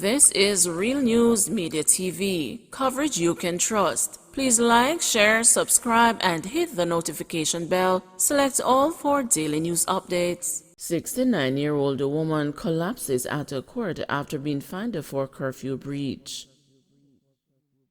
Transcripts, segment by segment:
This is Real News Media TV, coverage you can trust. Please like, share, subscribe, and hit the notification bell. Select all for daily news updates. 69-year-old woman collapses at a court after being fined for curfew breach.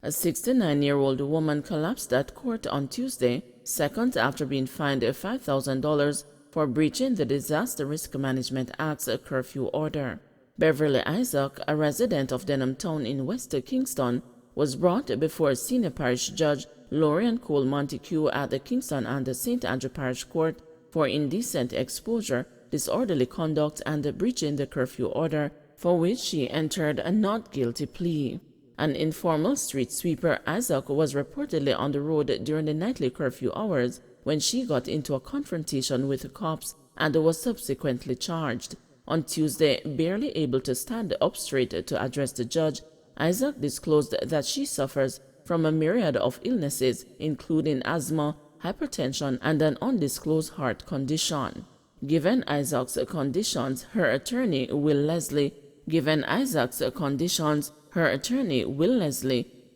A 69-year-old woman collapsed at court on Tuesday, seconds after being fined $5,000 for breaching the Disaster Risk Management Act's curfew order. Beverly Isaac, a resident of Denham Town in West Kingston, was brought before Senior Parish Judge Lorian Cole Montague at the Kingston and the St. Andrew Parish Court for indecent exposure, disorderly conduct, and breaching the curfew order, for which she entered a not guilty plea. An informal street sweeper, Isaac was reportedly on the road during the nightly curfew hours when she got into a confrontation with cops and was subsequently charged. On Tuesday, barely able to stand up straight to address the judge, Isaac disclosed that she suffers from a myriad of illnesses, including asthma, hypertension, and an undisclosed heart condition. Given Isaac's conditions, her attorney, Will Leslie,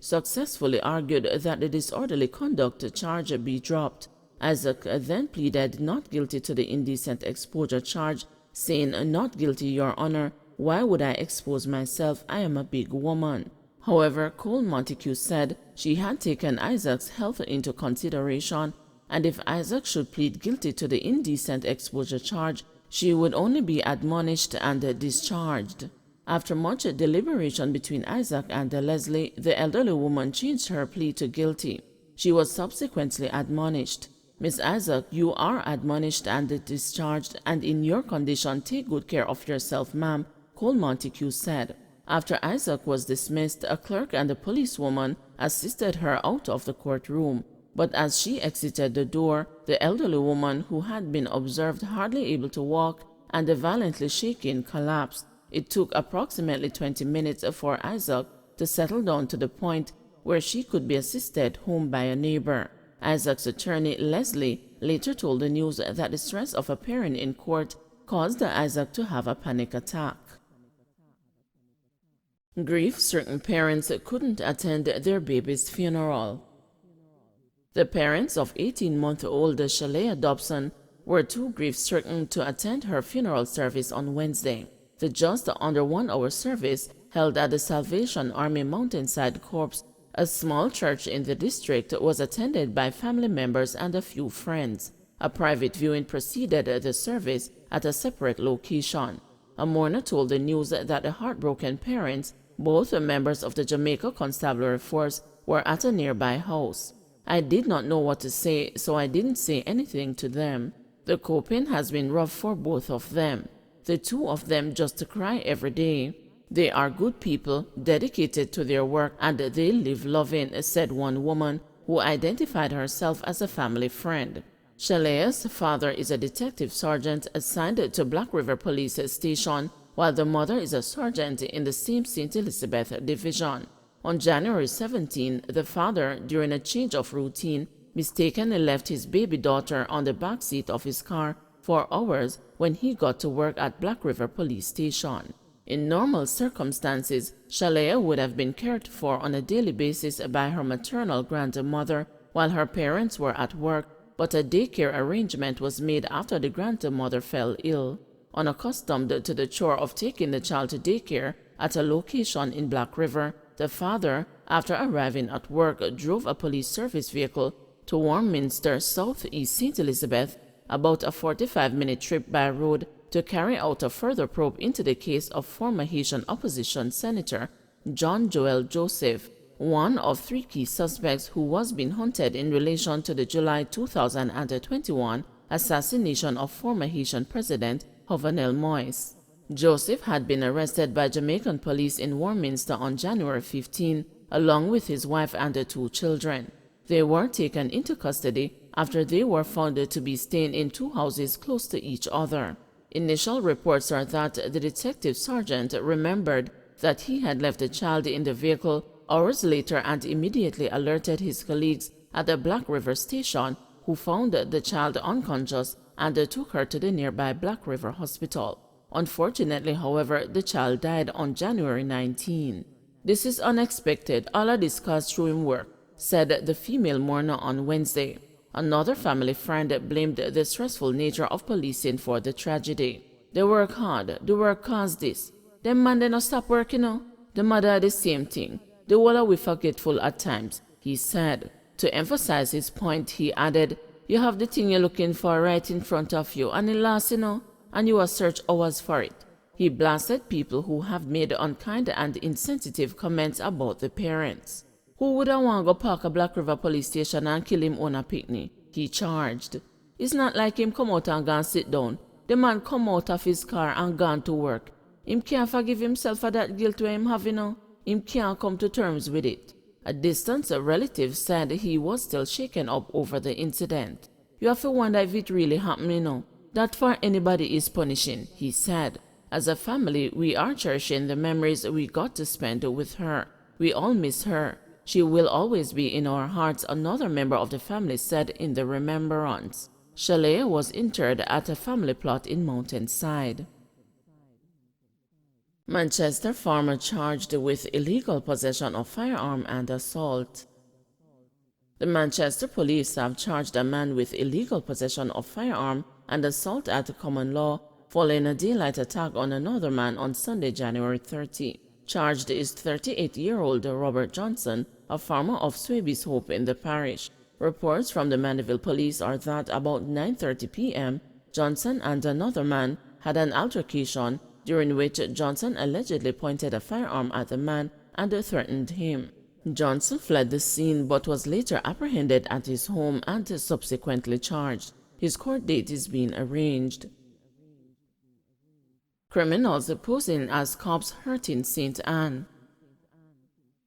successfully argued that the disorderly conduct charge be dropped. Isaac then pleaded not guilty to the indecent exposure charge, saying, "Not guilty, Your Honor. Why would I expose myself? I am a big woman." However, Cole Montague said she had taken Isaac's health into consideration, and if Isaac should plead guilty to the indecent exposure charge, she would only be admonished and discharged. After much deliberation between Isaac and Leslie, the elderly woman changed her plea to guilty. She was subsequently admonished. "Miss Isaac, you are admonished and discharged, and in your condition take good care of yourself, ma'am," Cole Montague said. After Isaac was dismissed, a clerk and a policewoman assisted her out of the courtroom. But as she exited the door, the elderly woman, who had been observed hardly able to walk and violently shaking, collapsed. It took approximately 20 minutes for Isaac to settle down to the point where she could be assisted home by a neighbor. Isaac's attorney, Leslie, later told the news that the stress of appearing in court caused Isaac to have a panic attack. Grief-stricken parents couldn't attend their baby's funeral. The parents of 18-month-old Shalea Dobson were too grief-stricken to attend her funeral service on Wednesday. The just under 1 hour service held at the Salvation Army Mountainside Corps, a small church in the district, was attended by family members and a few friends. A private viewing preceded the service at a separate location. A mourner told the news that the heartbroken parents, both members of the Jamaica Constabulary Force, were at a nearby house. "I did not know what to say, so I didn't say anything to them. The coping has been rough for both of them. The two of them just cry every day. They are good people, dedicated to their work, and they live loving," said one woman, who identified herself as a family friend. Shalea's father is a detective sergeant assigned to Black River Police Station, while the mother is a sergeant in the same St. Elizabeth Division. On January 17, the father, during a change of routine, mistakenly left his baby daughter on the back seat of his car for hours when he got to work at Black River Police Station. In normal circumstances, Shalea would have been cared for on a daily basis by her maternal grandmother while her parents were at work, but a daycare arrangement was made after the grandmother fell ill. Unaccustomed to the chore of taking the child to daycare at a location in Black River, the father, after arriving at work, drove a police service vehicle to Warminster, southeast St. Elizabeth, about a 45-minute trip by road, to carry out a further probe into the case of former Haitian opposition Senator John Joel Joseph, one of 3 key suspects who was being hunted in relation to the July 2021 assassination of former Haitian President Jovenel Moïse. Joseph had been arrested by Jamaican police in Warminster on January 15, along with his wife and 2 children. They were taken into custody after they were found to be staying in 2 houses close to each other. Initial reports are that the detective sergeant remembered that he had left the child in the vehicle hours later and immediately alerted his colleagues at the Black River station, who found the child unconscious and took her to the nearby Black River Hospital. Unfortunately, however, the child died on January 19. "This is unexpected. All I discussed through him work," said the female mourner on Wednesday. Another family friend blamed the stressful nature of policing for the tragedy. "They work hard. The work caused this. Them man they no stop working now. The mother the same thing. The whole we forgetful at times," he said. To emphasize his point, he added, "You have the thing you're looking for right in front of you, and it lasts, and you will search hours for it." He blasted people who have made unkind and insensitive comments about the parents. "Who would have want to go park a Black River police station and kill him on a picnic?" he charged. "It's not like him come out and gone sit down. The man come out of his car and gone to work. Him can't forgive himself for that guilt where him have, Him can't come to terms with it." A distant relative said he was still shaken up over the incident. "You have to wonder if it really happened, That for anybody is punishing," he said. "As a family, we are cherishing the memories we got to spend with her. We all miss her. She will always be in our hearts," another member of the family said in the remembrance. Shalea was interred at a family plot in Mountainside. Manchester farmer charged with illegal possession of firearm and assault. The Manchester police have charged a man with illegal possession of firearm and assault at common law following a daylight attack on another man on Sunday, January 30. Charged is 38-year-old Robert Johnson, a farmer of Swabies Hope in the parish. Reports from the Mandeville police are that about 9:30 p.m., Johnson and another man had an altercation during which Johnson allegedly pointed a firearm at the man and threatened him. Johnson fled the scene but was later apprehended at his home and subsequently charged. His court date is being arranged. Criminals posing as cops hurting St. Anne.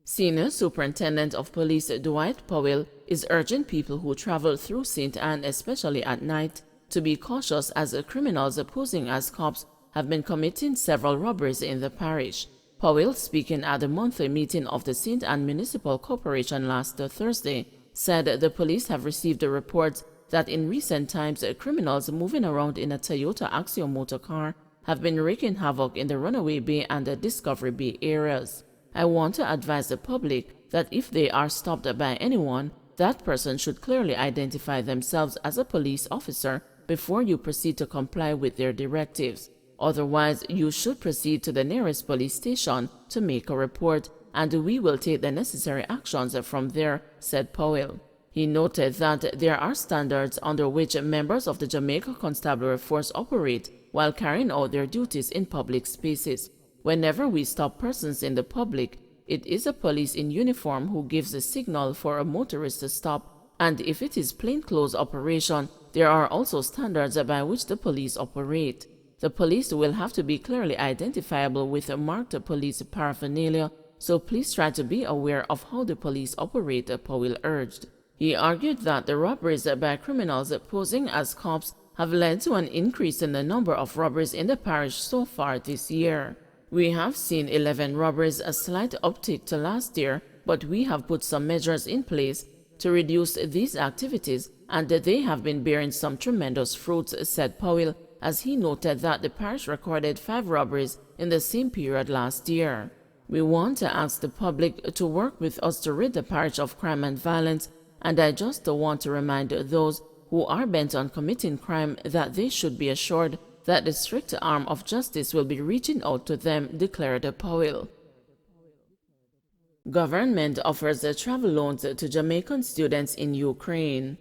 Senior Superintendent of Police Dwight Powell is urging people who travel through St. Anne, especially at night, to be cautious as criminals posing as cops have been committing several robberies in the parish. Powell, speaking at the monthly meeting of the St. Anne Municipal Corporation last Thursday, said the police have received reports that in recent times criminals moving around in a Toyota Axio motor car have been wreaking havoc in the Runaway Bay and the Discovery Bay areas. "I want to advise the public that if they are stopped by anyone, that person should clearly identify themselves as a police officer before you proceed to comply with their directives. Otherwise, you should proceed to the nearest police station to make a report, and we will take the necessary actions from there," said Powell. He noted that there are standards under which members of the Jamaica Constabulary Force operate while carrying out their duties in public spaces. "Whenever we stop persons in the public, it is a police in uniform who gives a signal for a motorist to stop, and if it is plainclothes operation, there are also standards by which the police operate. The police will have to be clearly identifiable with a marked police paraphernalia, so please try to be aware of how the police operate," Powell urged. He argued that the robberies by criminals posing as cops have led to an increase in the number of robberies in the parish so far this year. "We have seen 11 robberies, a slight uptick to last year, but we have put some measures in place to reduce these activities, and they have been bearing some tremendous fruits," said Powell, as he noted that the parish recorded 5 robberies in the same period last year. "We want to ask the public to work with us to rid the parish of crime and violence, and I just want to remind those who are bent on committing crime that they should be assured that the strict arm of justice will be reaching out to them," declared Powell. Government offers travel loans to Jamaican students in Ukraine.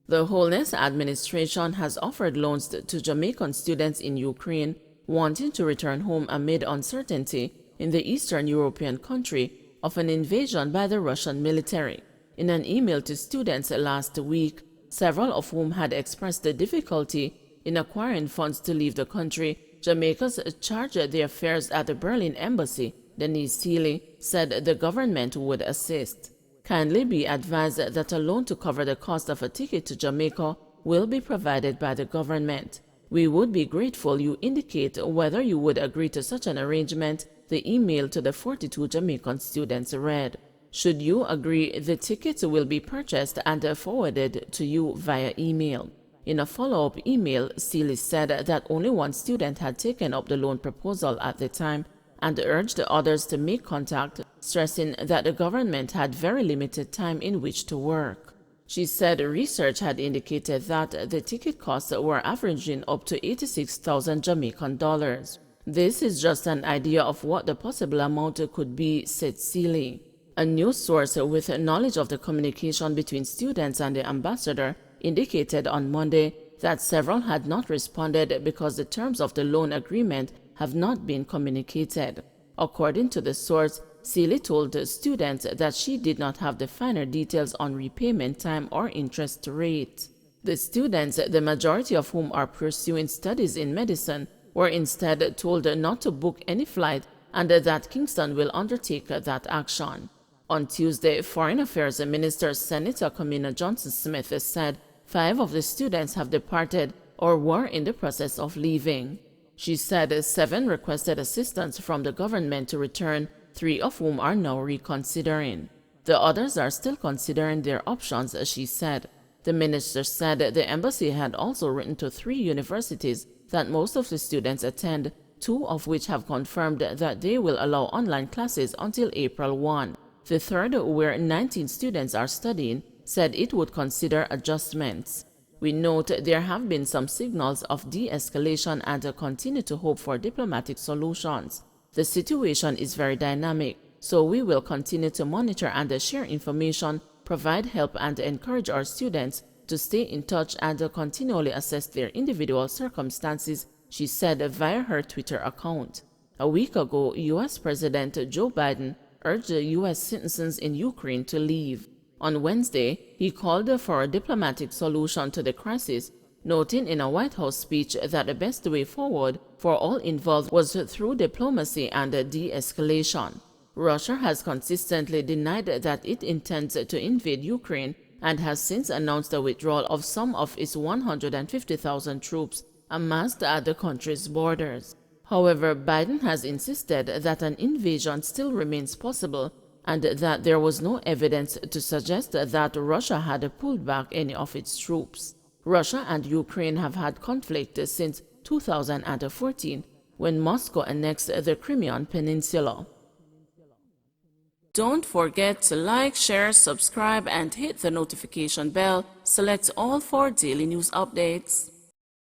The Homeless Administration has offered loans to Jamaican students in Ukraine wanting to return home amid uncertainty in the Eastern European country of an invasion by the Russian military. In an email to students last week, several of whom had expressed the difficulty in acquiring funds to leave the country, Jamaica's charge d'affaires at the Berlin embassy, Denise Seeley, said the government would assist. "Kindly be advised that a loan to cover the cost of a ticket to Jamaica will be provided by the government. We would be grateful you indicate whether you would agree to such an arrangement," the email to the 42 Jamaican students read. "Should you agree, the tickets will be purchased and forwarded to you via email." In a follow-up email, Sealy said that only one student had taken up the loan proposal at the time and urged the others to make contact, stressing that the government had very limited time in which to work. She said research had indicated that the ticket costs were averaging up to 86,000 Jamaican dollars. This is just an idea of what the possible amount could be, said Sealy. A news source with knowledge of the communication between students and the ambassador indicated on Monday that several had not responded because the terms of the loan agreement have not been communicated. According to the source, Sealy told the students that she did not have the finer details on repayment time or interest rate. The students, the majority of whom are pursuing studies in medicine, were instead told not to book any flight and that Kingston will undertake that action. On Tuesday, Foreign Affairs Minister Senator Kamina Johnson-Smith said 5 of the students have departed or were in the process of leaving. She said 7 requested assistance from the government to return, 3 of whom are now reconsidering. The others are still considering their options, she said. The minister said the embassy had also written to 3 universities that most of the students attend, 2 of which have confirmed that they will allow online classes until April 1. The third, where 19 students are studying, said it would consider adjustments. We note there have been some signals of de-escalation and continue to hope for diplomatic solutions. The situation is very dynamic, so we will continue to monitor and share information, provide help and encourage our students to stay in touch and continually assess their individual circumstances, she said via her Twitter account. A week ago, U.S. President Joe Biden urged the U.S. citizens in Ukraine to leave. On Wednesday, he called for a diplomatic solution to the crisis, noting in a White House speech that the best way forward for all involved was through diplomacy and de-escalation. Russia has consistently denied that it intends to invade Ukraine and has since announced the withdrawal of some of its 150,000 troops amassed at the country's borders. However, Biden has insisted that an invasion still remains possible and that there was no evidence to suggest that Russia had pulled back any of its troops. Russia and Ukraine have had conflict since 2014, when Moscow annexed the Crimean Peninsula. Don't forget to like, share, subscribe, and hit the notification bell. Select all for daily news updates.